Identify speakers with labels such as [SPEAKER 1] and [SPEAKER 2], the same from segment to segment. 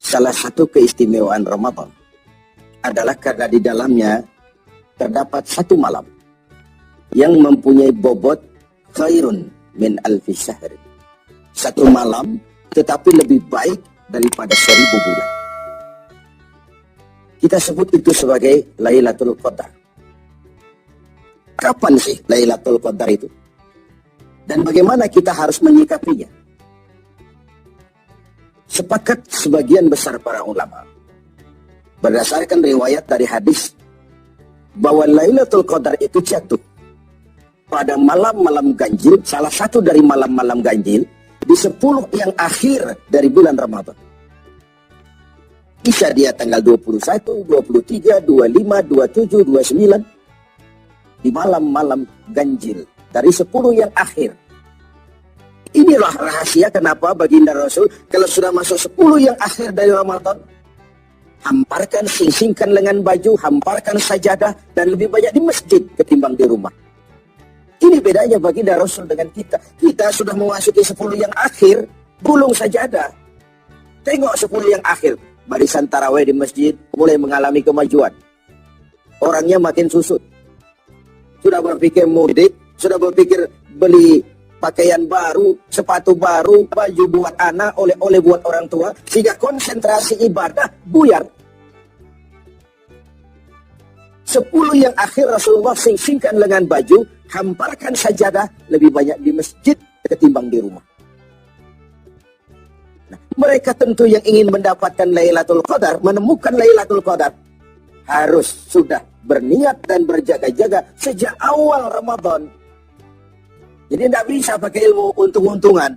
[SPEAKER 1] salah satu keistimewaan Ramadan adalah karena di dalamnya terdapat satu malam yang mempunyai bobot khairun min alfi syahr. Satu malam tetapi lebih baik daripada 1000 bulan. Kita sebut itu sebagai Lailatul Qadar. Kapan sih Lailatul Qadar itu? Dan bagaimana kita harus menyikapinya? Sepakat sebagian besar para ulama berdasarkan riwayat dari hadis bahwa Lailatul Qadar itu jatuh pada malam-malam ganjil, salah satu dari malam-malam ganjil di 10 yang akhir dari bulan Ramadan. Bisa dia tanggal 21, 23, 25, 27, 29 di malam-malam ganjil dari 10 yang akhir. Inilah rahasia kenapa baginda Rasul kalau sudah masuk 10 yang akhir dari Ramadan, hamparkan, sing-singkan lengan baju, hamparkan sajadah, dan lebih banyak di masjid ketimbang di rumah. Ini bedanya baginda Rasul dengan kita. Kita sudah memasuki 10 yang akhir, gulung sajadah. Tengok 10 yang akhir, barisan tarawih di masjid mulai mengalami kemajuan. Orangnya makin susut. Sudah berpikir mudik, sudah berpikir beli pakaian baru, sepatu baru, baju buat anak, oleh-oleh buat orang tua, sehingga konsentrasi ibadah buyar. 10 yang akhir Rasulullah sing-singkan lengan baju, hamparkan sajadah, lebih banyak di masjid ketimbang di rumah. Nah, mereka tentu yang ingin mendapatkan Lailatul Qadar, menemukan Lailatul Qadar, harus sudah berniat dan berjaga-jaga sejak awal Ramadan. Jadi tidak bisa pakai ilmu untung-untungan.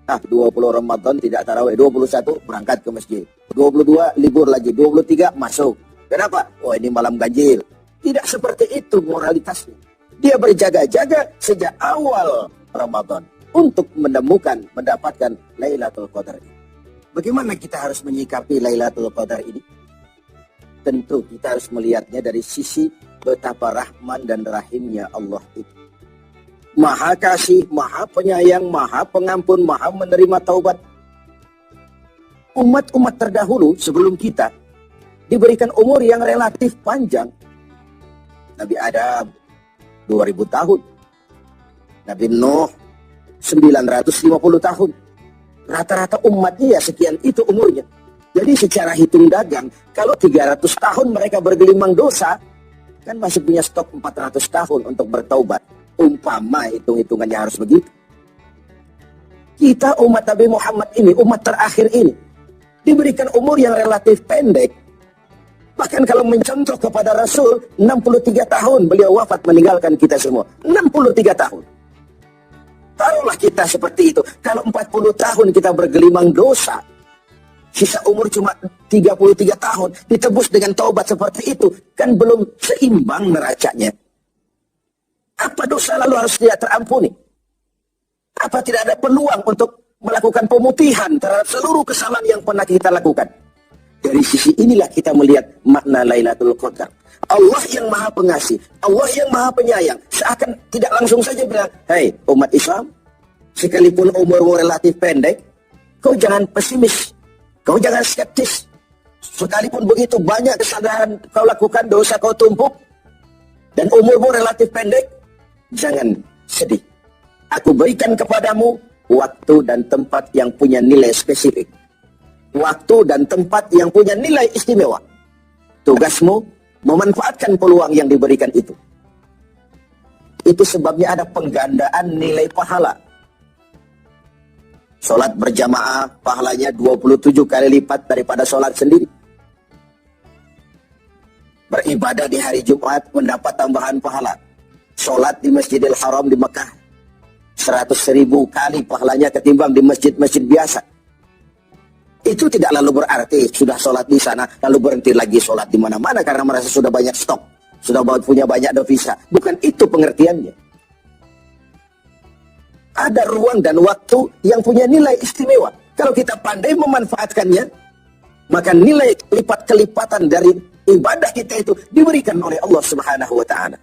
[SPEAKER 1] 20 Ramadan tidak tarawih, 21 berangkat ke masjid, 22 libur lagi, 23 masuk. Kenapa? Oh, ini malam ganjil. Tidak seperti itu moralitasnya. Dia berjaga-jaga sejak awal Ramadan untuk mendapatkan Lailatul Qadar ini. Bagaimana kita harus menyikapi Lailatul Qadar ini? Tentu kita harus melihatnya dari sisi betapa rahman dan rahimnya Allah itu. Maha kasih, maha penyayang, maha pengampun, maha menerima taubat. Umat-umat terdahulu sebelum kita diberikan umur yang relatif panjang. Nabi Adam 2000 tahun. Nabi Nuh 950 tahun. Rata-rata umatnya ya sekian itu umurnya. Jadi secara hitung dagang, kalau 300 tahun mereka bergelimang dosa, kan masih punya stok 400 tahun untuk bertaubat. Umpama hitung-hitungannya harus begitu. Kita umat Nabi Muhammad ini, umat terakhir ini, diberikan umur yang relatif pendek. Bahkan kalau mencontoh kepada Rasul, 63 tahun beliau wafat meninggalkan kita semua. 63 tahun. Taruhlah kita seperti itu. Kalau 40 tahun kita bergelimang dosa, sisa umur cuma 33 tahun, ditebus dengan taubat seperti itu, kan belum seimbang neracanya. Apa dosa lalu harus tidak terampuni? Apa tidak ada peluang untuk melakukan pemutihan terhadap seluruh kesalahan yang pernah kita lakukan? Dari sisi inilah kita melihat makna Lailatul Qadar. Allah yang maha pengasih, Allah yang maha penyayang, seakan tidak langsung saja bilang, "Hei umat Islam, sekalipun umurmu relatif pendek, kau jangan pesimis, kau jangan skeptis. Sekalipun begitu banyak kesalahan kau lakukan, dosa kau tumpuk, dan umurmu relatif pendek, jangan sedih. Aku berikan kepadamu waktu dan tempat yang punya nilai spesifik. Waktu dan tempat yang punya nilai istimewa. Tugasmu memanfaatkan peluang yang diberikan itu. Itu sebabnya ada penggandaan nilai pahala. Sholat berjamaah pahalanya 27 kali lipat daripada sholat sendiri. Beribadah di hari Jumat mendapat tambahan pahala. Sholat di Masjidil Haram di Mekah 100.000 kali pahalanya ketimbang di masjid-masjid biasa. Itu tidak lalu berarti sudah sholat di sana lalu berhenti lagi sholat di mana-mana karena merasa sudah banyak stok, sudah punya banyak devisa. Bukan itu pengertiannya. Ada ruang dan waktu yang punya nilai istimewa. Kalau kita pandai memanfaatkannya, maka nilai lipat kelipatan dari ibadah kita itu diberikan oleh Allah Subhanahu wa Ta'ala.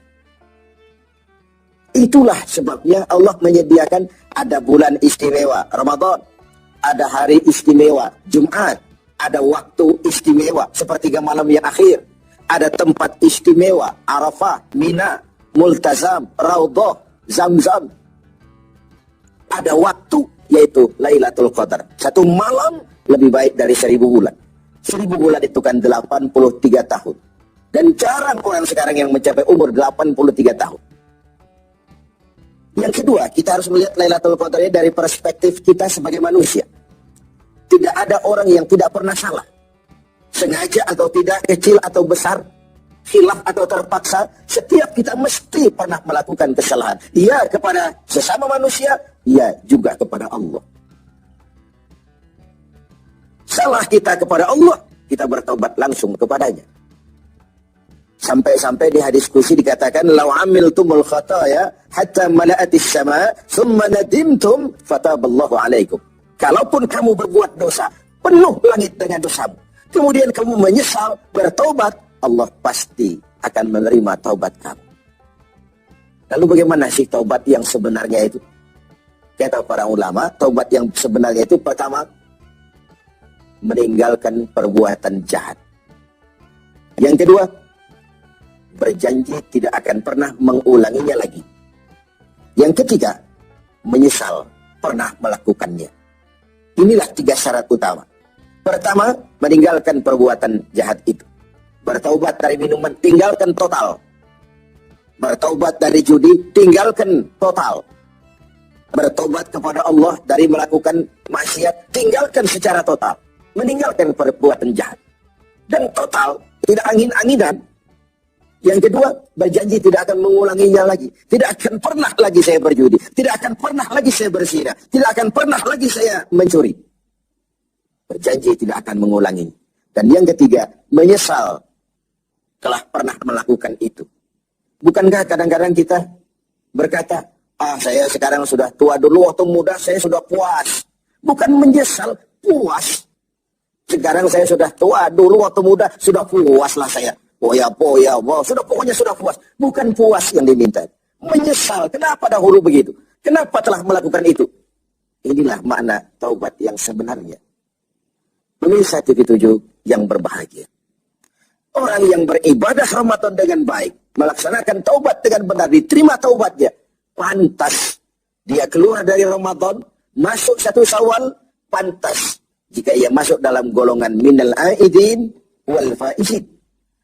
[SPEAKER 1] Itulah sebabnya Allah menyediakan ada bulan istimewa Ramadan, ada hari istimewa Jumat, Ada waktu istimewa, sepertiga malam yang akhir. Ada tempat istimewa, Arafah, Mina, Multazam, Raudhah, Zamzam. Ada waktu, yaitu Lailatul Qadar. Satu malam lebih baik dari 1000 bulan. 1000 bulan itu kan 83 tahun. Dan jarang orang sekarang yang mencapai umur 83 tahun. Yang kedua, kita harus melihat Lailatul Qadar dari perspektif kita sebagai manusia. Tidak ada orang yang tidak pernah salah. Sengaja atau tidak, kecil atau besar, khilaf atau terpaksa, setiap kita mesti pernah melakukan kesalahan. Iya kepada sesama manusia, iya juga kepada Allah. Salah kita kepada Allah, kita bertobat langsung kepadanya. Sampai-sampai di hadis kursi dikatakan, "Lau amiltumul khataya hatta mala'atis sama, thumma nadimtum fataballahu alaikum." Kalaupun kamu berbuat dosa, penuh langit dengan dosamu, kemudian kamu menyesal, bertobat, Allah pasti akan menerima taubat kamu. Lalu bagaimana sih taubat yang sebenarnya itu? Kata para ulama, taubat yang sebenarnya itu pertama, meninggalkan perbuatan jahat. Yang kedua, berjanji tidak akan pernah mengulanginya lagi. Yang ketiga, menyesal pernah melakukannya. Inilah 3 syarat utama. Pertama, meninggalkan perbuatan jahat itu. Bertaubat dari minuman, tinggalkan total. Bertaubat dari judi, tinggalkan total. Bertobat kepada Allah dari melakukan maksiat, tinggalkan secara total. Meninggalkan perbuatan jahat. Dan total, tidak angin-anginan. Yang kedua, berjanji tidak akan mengulanginya lagi. Tidak akan pernah lagi saya berjudi. Tidak akan pernah lagi saya berzina. Tidak akan pernah lagi saya mencuri. Berjanji tidak akan mengulangi. Dan yang ketiga, menyesal telah pernah melakukan itu. Bukankah kadang-kadang kita berkata, saya sekarang sudah tua, dulu waktu muda saya sudah puas. Bukan menyesal, puas. Sekarang saya sudah tua, dulu waktu muda sudah puas lah saya. Poya, sudah pokoknya sudah puas. Bukan puas yang diminta. Menyesal. Kenapa dahulu begitu? Kenapa telah melakukan itu? Inilah makna taubat yang sebenarnya. Pemirsa TV7 yang berbahagia. Orang yang beribadah Ramadan dengan baik, melaksanakan taubat dengan benar, diterima taubatnya, pantas dia keluar dari Ramadan, masuk 1 Syawal, pantas jika ia masuk dalam golongan minal aidin wal faizin.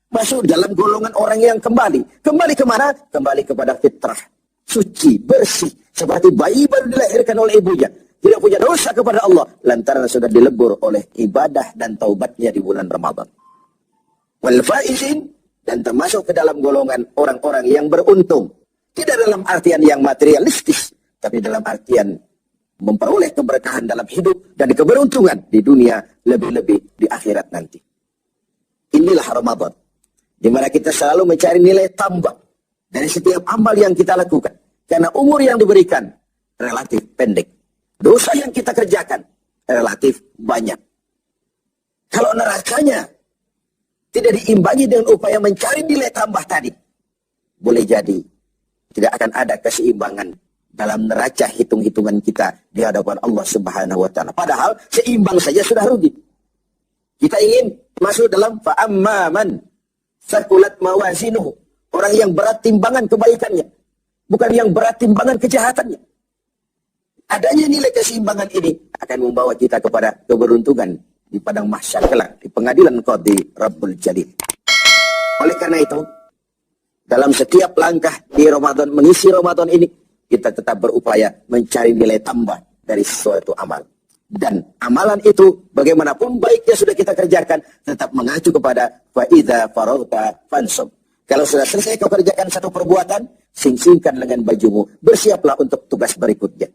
[SPEAKER 1] Masuk dalam golongan orang yang kembali. Kembali kemana? Kembali kepada fitrah. Suci, bersih. Seperti bayi baru dilahirkan oleh ibunya. Tidak punya dosa kepada Allah. Lantaran sudah dilebur oleh ibadah dan taubatnya di bulan Ramadan. Wal faizin. Dan termasuk ke dalam golongan orang-orang yang beruntung. Tidak dalam artian yang materialistis. Tapi dalam artian memperoleh keberkahan dalam hidup. Dan keberuntungan di dunia. Lebih-lebih di akhirat nanti. Inilah Ramadan. Di mana kita selalu mencari nilai tambah dari setiap amal yang kita lakukan. Karena umur yang diberikan relatif pendek. Dosa yang kita kerjakan relatif banyak. Kalau nerakanya tidak diimbangi dengan upaya mencari nilai tambah tadi, boleh jadi tidak akan ada keseimbangan dalam neraca hitung-hitungan kita di hadapan Allah Subhanahu wa Ta'ala. Padahal seimbang saja sudah rugi. Kita ingin masuk dalam fa'amman sakulat mawazinuhu. Orang yang berat timbangan kebaikannya. Bukan yang berat timbangan kejahatannya. Adanya nilai keseimbangan ini akan membawa kita kepada keberuntungan di padang mahsyar kelak. Di pengadilan Qadhi Rabbul Jalil. Oleh karena itu, dalam setiap langkah di Ramadan, mengisi Ramadan ini, kita tetap berupaya mencari nilai tambah dari suatu amal. Dan amalan itu bagaimanapun baiknya sudah kita kerjakan, tetap mengacu kepada fa'idha faragta fansub. Kalau sudah selesai kau kerjakan satu perbuatan, sing-singkan lengan bajumu, bersiaplah untuk tugas berikutnya.